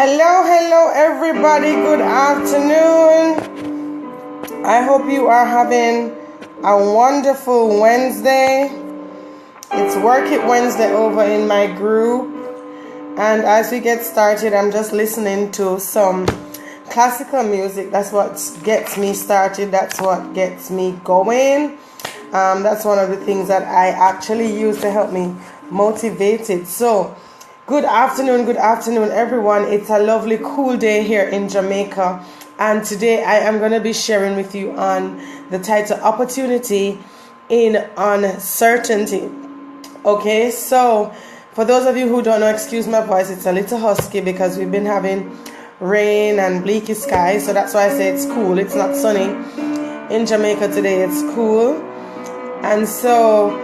Hello, everybody. Good afternoon. I hope you are having a wonderful Wednesday. It's Work It Wednesday over in my group. And as we get started, I'm just listening to some classical music. That's what gets me started. That's what gets me going. That's one of the things that I actually use to help me motivate it. So, good afternoon, everyone. It's a lovely, cool day here in Jamaica. And today I am going to be sharing with you on the title Opportunity in Uncertainty. Okay, so for those of you who don't know, excuse my voice, it's a little husky because we've been having rain and bleaky skies. So that's why I say it's cool. It's not sunny in Jamaica today. It's cool. And so,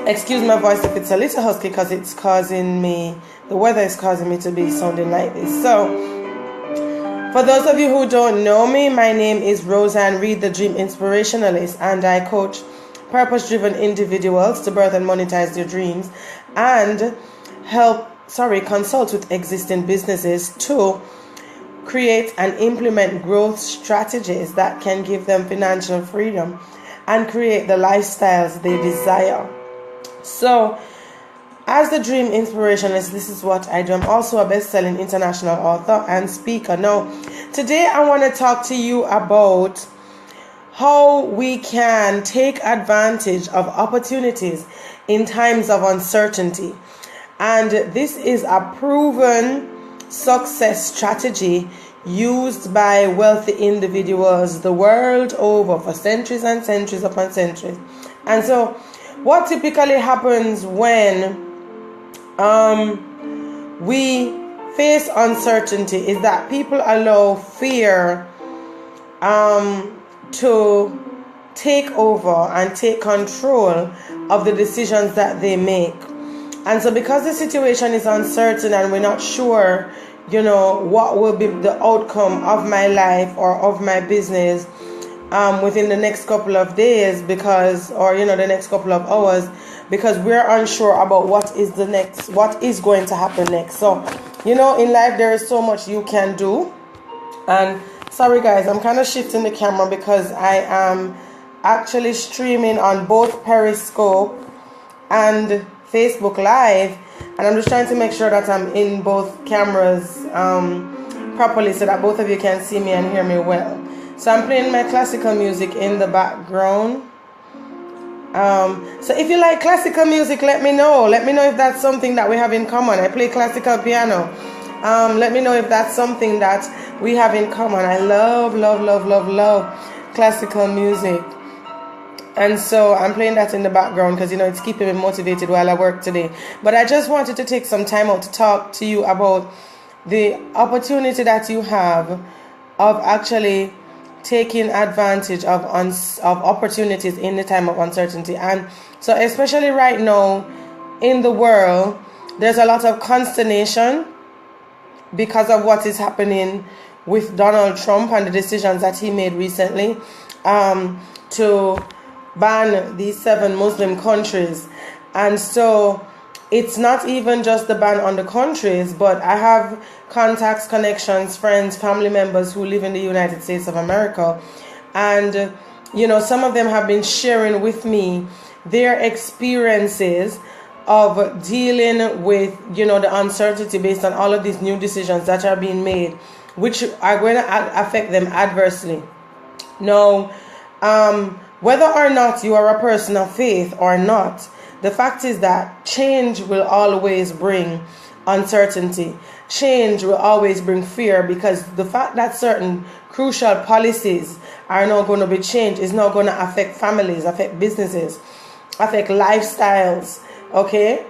excuse my voice if it's a little husky because it's causing me, the weather is causing me to be sounding like this. So, for those of you who don't know me, my name is Roseanne Reed, the Dream Inspirationalist, and I coach purpose-driven individuals to birth and monetize their dreams and consult with existing businesses to create and implement growth strategies that can give them financial freedom and create the lifestyles they desire. So, as the Dream Inspirationalist, this is what I do. I'm also a best-selling international author and speaker. Now, today I want to talk to you about how we can take advantage of opportunities in times of uncertainty. And this is a proven success strategy used by wealthy individuals the world over for centuries and centuries upon centuries. And so, what typically happens when we face uncertainty is that people allow fear to take over and take control of the decisions that they make. And so because the situation is uncertain and we're not sure, what will be the outcome of my life or of my business within the next couple of days the next couple of hours, because we're unsure about what is going to happen next. So, in life there is so much you can do. And sorry guys, I'm kind of shifting the camera because I am actually streaming on both Periscope and Facebook Live, and I'm just trying to make sure that I'm in both cameras properly so that both of you can see me and hear me well. So I'm playing my classical music in the background. So if you like classical music, let me know. Let me know if that's something that we have in common. I play classical piano. Let me know if that's something that we have in common. I love classical music. And so I'm playing that in the background because, it's keeping me motivated while I work today. But I just wanted to take some time out to talk to you about the opportunity that you have of actually taking advantage of opportunities in the time of uncertainty. And so especially right now in the world, there's a lot of consternation because of what is happening with Donald Trump and the decisions that he made recently to ban these 7 Muslim countries. And so it's not even just the ban on the countries, but I have contacts, connections, friends, family members who live in the United States of America. And, some of them have been sharing with me their experiences of dealing with, the uncertainty based on all of these new decisions that are being made, which are going to affect them adversely. Now, whether or not you are a person of faith or not, the fact is that change will always bring uncertainty. Change will always bring fear, because the fact that certain crucial policies are not going to be changed is not going to affect families, affect businesses, affect lifestyles, okay?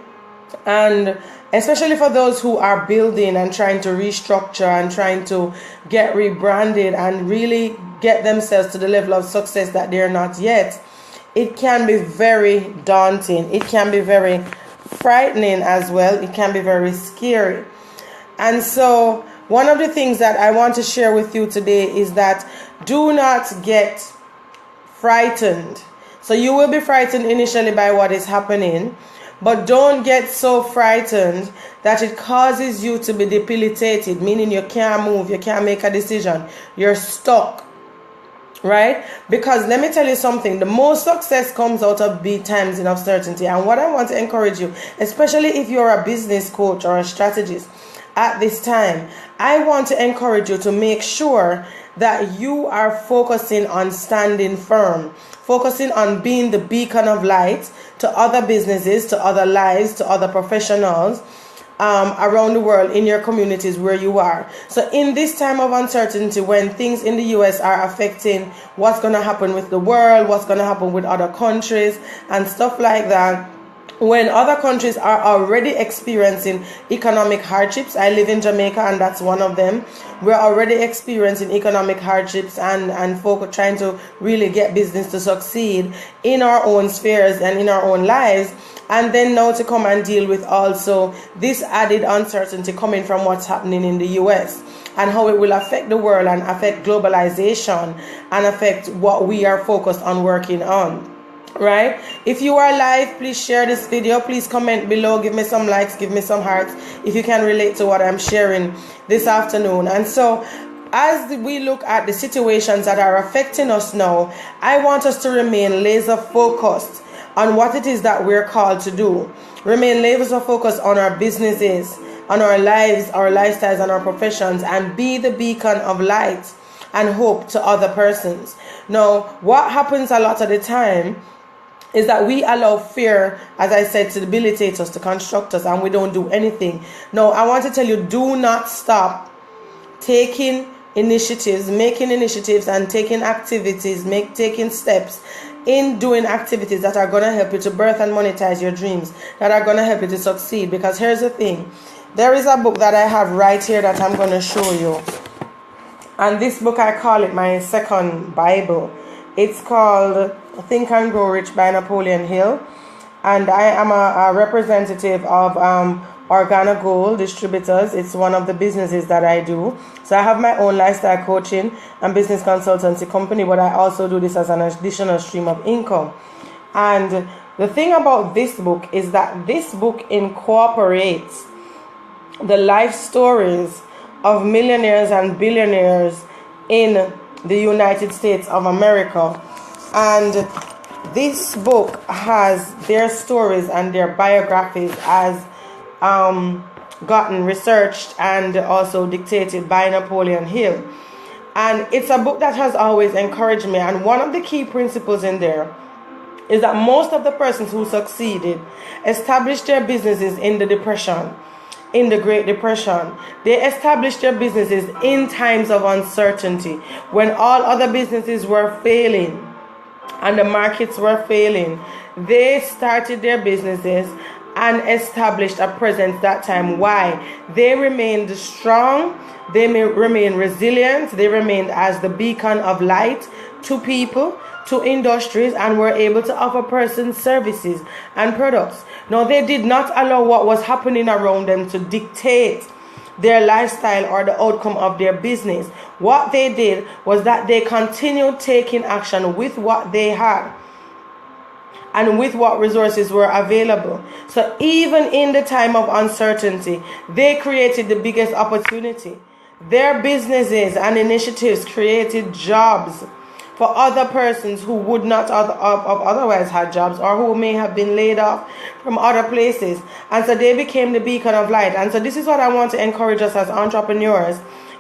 And especially for those who are building and trying to restructure and trying to get rebranded and really get themselves to the level of success that they're not yet, it can be very daunting. It can be very frightening as well. It can be very scary. And so one of the things that I want to share with you today is that do not get frightened. So you will be frightened initially by what is happening, But don't get so frightened that it causes you to be debilitated, meaning you can't move, you can't make a decision, you're stuck. Right? Because let me tell you something, the most success comes out of big times in uncertainty. And what I want to encourage you, especially if you're a business coach or a strategist at this time, I want to encourage you to make sure that you are focusing on standing firm, focusing on being the beacon of light to other businesses, to other lives, to other professionals around the world, in your communities where you are. So in this time of uncertainty, when things in the US are affecting what's going to happen with the world, what's going to happen with other countries and stuff like that, when other countries are already experiencing economic hardships, I live in Jamaica and that's one of them. We're already experiencing economic hardships and folk trying to really get business to succeed in our own spheres and in our own lives. And then now to come and deal with also this added uncertainty coming from what's happening in the US and how it will affect the world and affect globalization and affect what we are focused on working on. Right? If you are live, please share this video. Please comment below. Give me some likes. Give me some hearts if you can relate to what I'm sharing this afternoon. And so as we look at the situations that are affecting us now, I want us to remain laser focused on what it is that we're called to do. Remain laser focused on our businesses, on our lives, our lifestyles, and our professions, and be the beacon of light and hope to other persons. Now, what happens a lot of the time is that we allow fear, as I said, to debilitate us, to construct us, and we don't do anything. Now, I want to tell you, do not stop taking initiatives, making initiatives and taking activities, taking steps in doing activities that are going to help you to birth and monetize your dreams, that are going to help you to succeed. Because here's the thing, there is a book that I have right here that I'm going to show you. And this book, I call it my second Bible. It's called Think and Grow Rich by Napoleon Hill. And I am a representative of Organa Gold Distributors. It's one of the businesses that I do. So I have my own lifestyle coaching and business consultancy company, but I also do this as an additional stream of income. And the thing about this book is that this book incorporates the life stories of millionaires and billionaires in the United States of America. And this book has their stories and their biographies as gotten researched and also dictated by Napoleon Hill. And it's a book that has always encouraged me. And one of the key principles in there is that most of the persons who succeeded established their businesses in the Depression, in the Great Depression. They established their businesses in times of uncertainty, when all other businesses were failing and the markets were failing. They started their businesses and established a presence that time. Why? They remained strong, they remained resilient, they remained as the beacon of light to people, to industries, and were able to offer persons services and products. Now, they did not allow what was happening around them to dictate their lifestyle or the outcome of their business. What they did was that they continued taking action with what they had and with what resources were available. So even in the time of uncertainty, they created the biggest opportunity. Their businesses and initiatives created jobs for other persons who would not otherwise had jobs, or who may have been laid off from other places. And so they became the beacon of light. And so this is what I want to encourage us as entrepreneurs,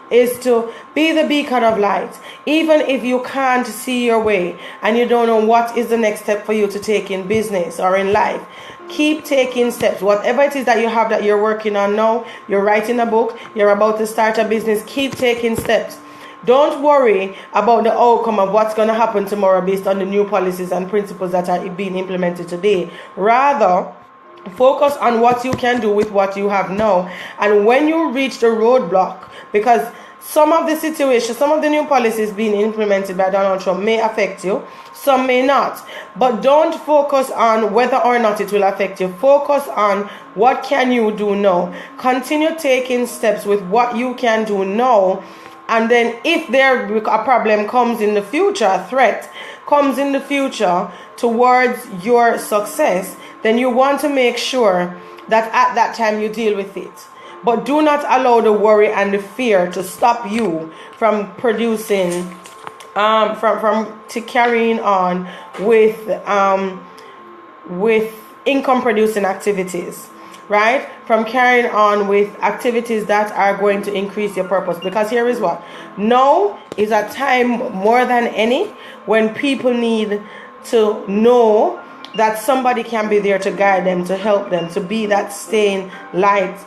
is to be the beacon of light. Even if you can't see your way and you don't know what is the next step for you to take in business or in life, keep taking steps. Whatever it is that you have that you're working on now, you're writing a book, you're about to start a business, keep taking steps. Don't worry about the outcome of what's going to happen tomorrow based on the new policies and principles that are being implemented today. Rather, focus on what you can do with what you have now. And when you reach the roadblock, because some of the situations, some of the new policies being implemented by Donald Trump may affect you, some may not. But don't focus on whether or not it will affect you. Focus on what can you do now. Continue taking steps with what you can do now. And then if there a problem comes in the future, a threat comes in the future towards your success, then you want to make sure that at that time you deal with it. But do not allow the worry and the fear to stop you from producing, from carrying on with income producing activities, right? From carrying on with activities that are going to increase your purpose. Because here is what, now is a time more than any when people need to know that somebody can be there to guide them, to help them, to be that staying light.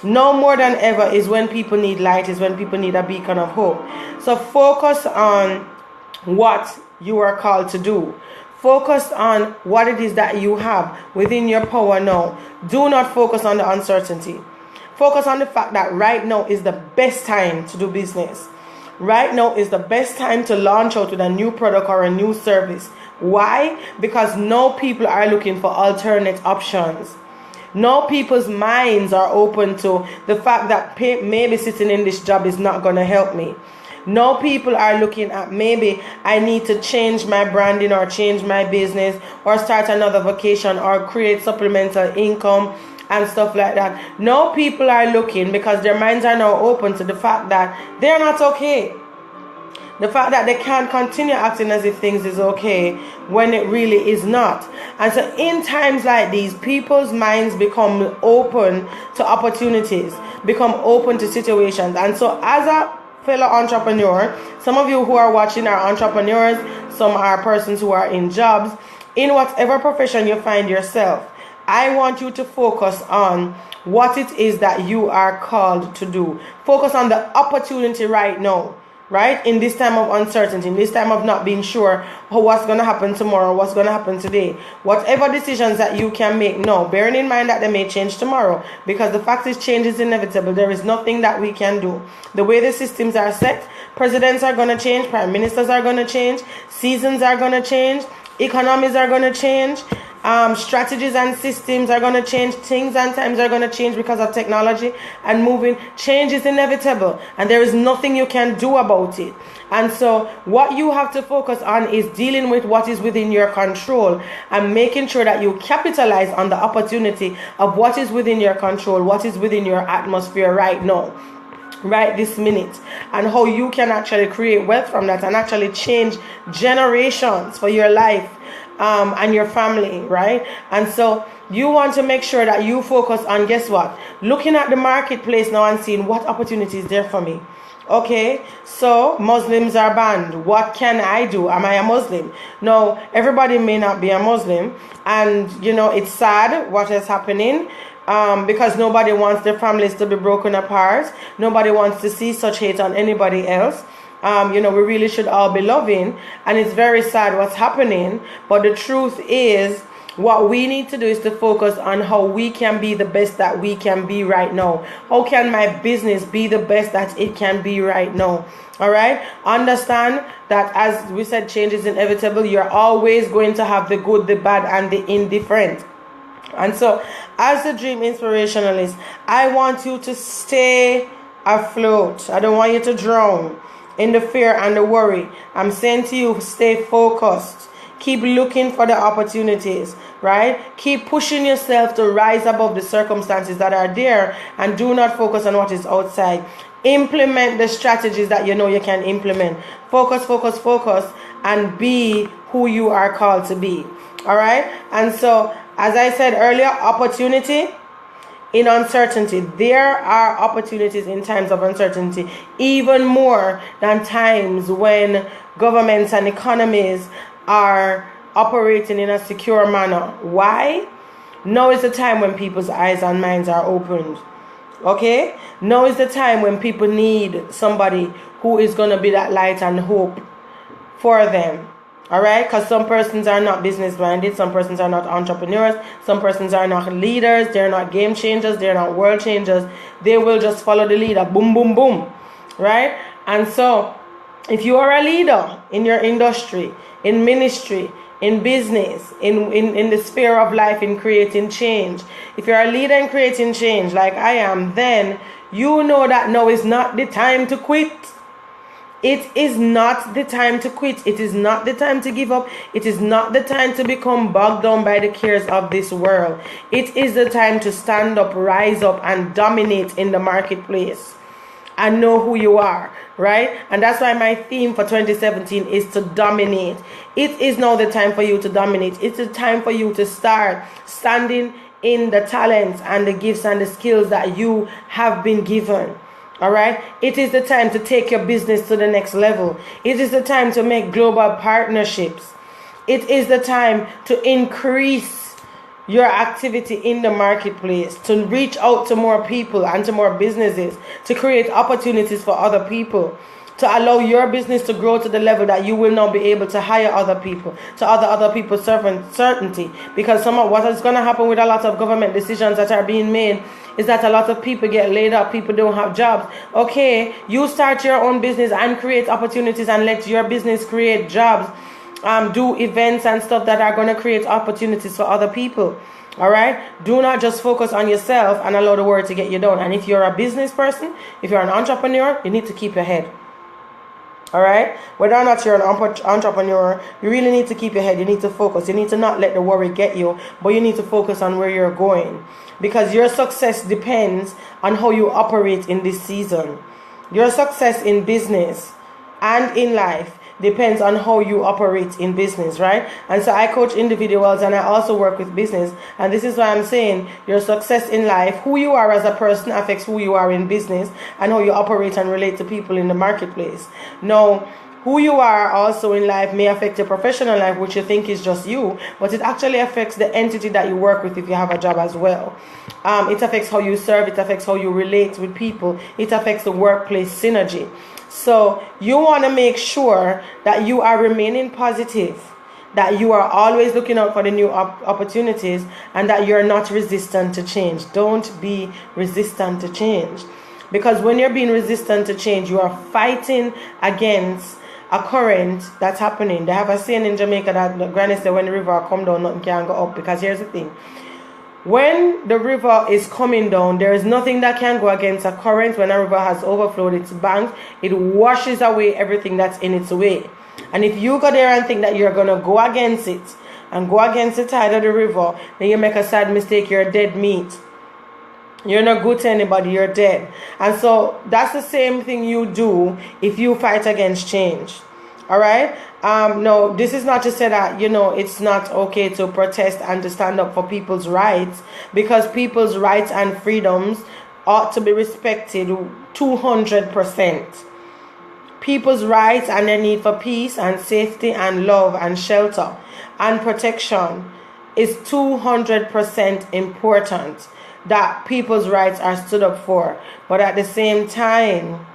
No more than ever is when people need light, is when people need a beacon of hope. So focus on what you are called to do. Focus on what it is that you have within your power now. Do not focus on the uncertainty. Focus on the fact that right now is the best time to do business. Right now is the best time to launch out with a new product or a new service. Why? Because now people are looking for alternate options. Now people's minds are open to the fact that maybe sitting in this job is not going to help me. Now people are looking at, maybe I need to change my branding or change my business or start another vacation or create supplemental income and stuff like that. Now people are looking because their minds are now open to the fact that they're not okay. The fact that they can't continue acting as if things is okay when it really is not. And so in times like these, people's minds become open to opportunities, become open to situations. And so as a fellow entrepreneur, some of you who are watching are entrepreneurs, some are persons who are in jobs. In whatever profession you find yourself, I want you to focus on what it is that you are called to do. Focus on the opportunity right now, right? In this time of uncertainty, in this time of not being sure what's going to happen tomorrow, what's going to happen today. Whatever decisions that you can make now, bearing in mind that they may change tomorrow, because the fact is change is inevitable. There is nothing that we can do. The way the systems are set, presidents are going to change, prime ministers are going to change, seasons are going to change, economies are going to change, strategies and systems are going to change, things and times are going to change because of technology and moving. Change is inevitable and there is nothing you can do about it. And so what you have to focus on is dealing with what is within your control and making sure that you capitalize on the opportunity of what is within your control, what is within your atmosphere right now, right this minute, and how you can actually create wealth from that and actually change generations for your life and your family, right? And so you want to make sure that you focus on, guess what, looking at the marketplace now and seeing what opportunities there for me. Okay, so Muslims are banned. What can I do? Am I a Muslim? No, everybody may not be a Muslim, and you know it's sad what is happening. Because nobody wants their families to be broken apart. Nobody wants to see such hate on anybody else. We really should all be loving, and it's very sad what's happening. But the truth is, what we need to do is to focus on how we can be the best that we can be right now. How can my business be the best that it can be right now? All right. Understand that, as we said, change is inevitable. You're always going to have the good, the bad, and the indifferent. And so, as a dream inspirationalist, I want you to stay afloat. I don't want you to drown in the fear and the worry. I'm saying to you, stay focused. Keep looking for the opportunities, right? Keep pushing yourself to rise above the circumstances that are there, and do not focus on what is outside. Implement the strategies that you know you can implement. Focus, focus, focus, and be who you are called to be. All right? And so, as I said earlier, opportunity in uncertainty. There are opportunities in times of uncertainty, even more than times when governments and economies are operating in a secure manner. Why? Now is the time when people's eyes and minds are opened. Okay? Now is the time when people need somebody who is going to be that light and hope for them. All right, because some persons are not business minded, some persons are not entrepreneurs, some persons are not leaders, they're not game changers, they're not world changers. They will just follow the leader. Boom, boom, boom. Right? And so, if you are a leader in your industry, in ministry, in business, in the sphere of life, in creating change, if you're a leader in creating change like I am, then you know that now is not the time to quit. It is not the time to quit. It is not the time to give up. It is not the time to become bogged down by the cares of this world. It is the time to stand up, rise up, and dominate in the marketplace. And know who you are, right? And that's why my theme for 2017 is to dominate. It is now the time for you to dominate. It's the time for you to start standing in the talents and the gifts and the skills that you have been given. All right. It is the time to take your business to the next level. It is the time to make global partnerships. It is the time to increase your activity in the marketplace, to reach out to more people and to more businesses, to create opportunities for other people, to allow your business to grow to the level that you will now be able to hire other people, to other people's certainty. Because some of what is going to happen with a lot of government decisions that are being made is that a lot of people get laid up, people don't have jobs. Okay, you start your own business and create opportunities and let your business create jobs. Do events and stuff that are going to create opportunities for other people. All right, do not just focus on yourself and allow the world to get you down. And if you're a business person, if you're an entrepreneur, you need to keep your head. All right, whether or not you're an entrepreneur, you really need to keep your head. You need to focus. You need to not let the worry get you, but you need to focus on where you're going, because your success depends on how you operate in this season. Your success in business and in life depends on how you operate in business, right? And so I coach individuals and I also work with business. And this is why I'm saying your success in life, who you are as a person affects who you are in business and how you operate and relate to people in the marketplace. Now, who you are also in life may affect your professional life, which you think is just you, but it actually affects the entity that you work with if you have a job as well. It affects how you serve, it affects how you relate with people, it affects the workplace synergy. So you want to make sure that you are remaining positive, that you are always looking out for the new opportunities, and that you're not resistant to change. Don't be resistant to change, because when you're being resistant to change, you are fighting against a current that's happening. They have a saying in Jamaica that the granny said, when the river come down, nothing can go up. Because here's the thing. When the river is coming down, there is nothing that can go against a current. When a river has overflowed its banks, it washes away everything that's in its way. And if you go there and think that you're going to go against it and go against the tide of the river, then you make a sad mistake. You're dead meat. You're not good to anybody. You're dead. And so that's the same thing you do if you fight against change. All right. No, this is not to say that, it's not okay to protest and to stand up for people's rights, because people's rights and freedoms ought to be respected 200%. People's rights and their need for peace and safety and love and shelter and protection is 200% important, that people's rights are stood up for. But at the same time,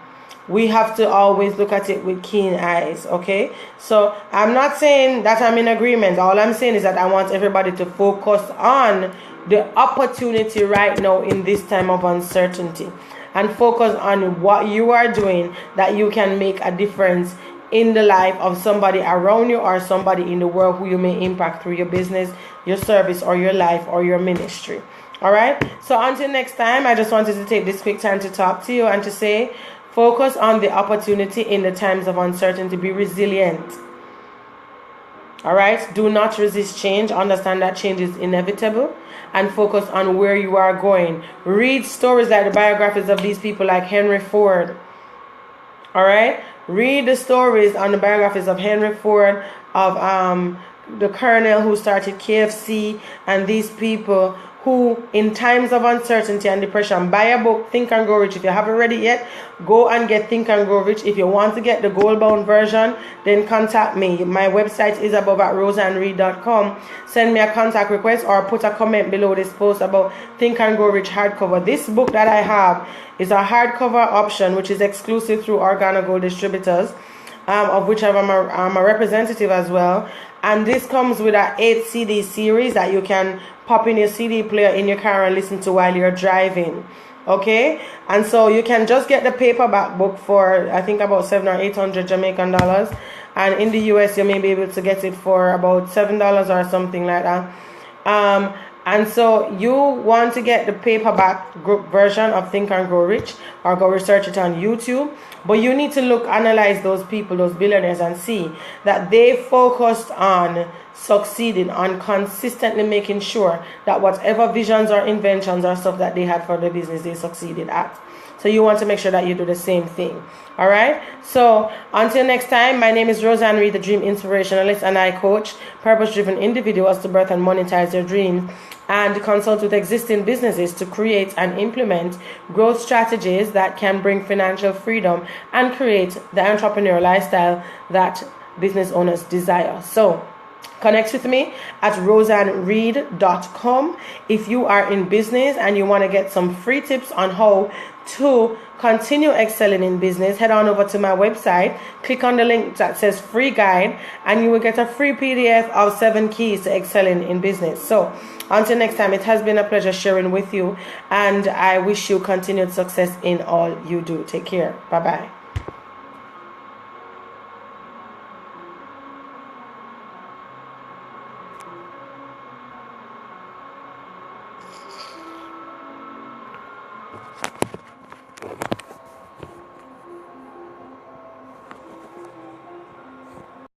we have to always look at it with keen eyes, okay? So I'm not saying that I'm in agreement. All I'm saying is that I want everybody to focus on the opportunity right now in this time of uncertainty, and focus on what you are doing that you can make a difference in the life of somebody around you or somebody in the world who you may impact through your business, your service, or your life, or your ministry. All right? So until next time, I just wanted to take this quick time to talk to you and to say, focus on the opportunity in the times of uncertainty. Be resilient. All right? Do not resist change. Understand that change is inevitable. And focus on where you are going. Read stories like the biographies of these people like Henry Ford. All right? Read the stories on the biographies of Henry Ford, of the colonel who started KFC, and these people who, in times of uncertainty and depression, buy a book, Think and Grow Rich. If you haven't read it yet, go and get Think and Grow Rich. If you want to get the gold-bound version, then contact me. My website is above@roseannereed.com. Send me a contact request or put a comment below this post about Think and Grow Rich hardcover. This book that I have is a hardcover option, which is exclusive through Organa Gold Distributors, of which I'm a representative as well. And this comes with an 8 CD series that you can pop in your CD player in your car and listen to while you're driving. Okay? And so you can just get the paperback book for, I think, about 700 or 800 Jamaican dollars. And in the US, you may be able to get it for about $7 or something like that. And so you want to get the paperback group version of Think and Grow Rich, or go research it on YouTube. But you need to analyze those people, those billionaires, and see that they focused on succeeding, on consistently making sure that whatever visions or inventions or stuff that they had for the business, they succeeded at. So you want to make sure that you do the same thing. All right. So until next time, my name is Roseanne Reed, the Dream Inspirationalist, and I coach purpose-driven individuals to birth and monetize their dreams and consult with existing businesses to create and implement growth strategies that can bring financial freedom and create the entrepreneurial lifestyle that business owners desire. So connect with me at roseannereed.com if you are in business and you want to get some free tips on how to continue excelling in business. Head on over to my website, click on the link that says free guide, and you will get a free PDF of 7 keys to excelling in business. So until next time, it has been a pleasure sharing with you, and I wish you continued success in all you do. Take care. Bye bye.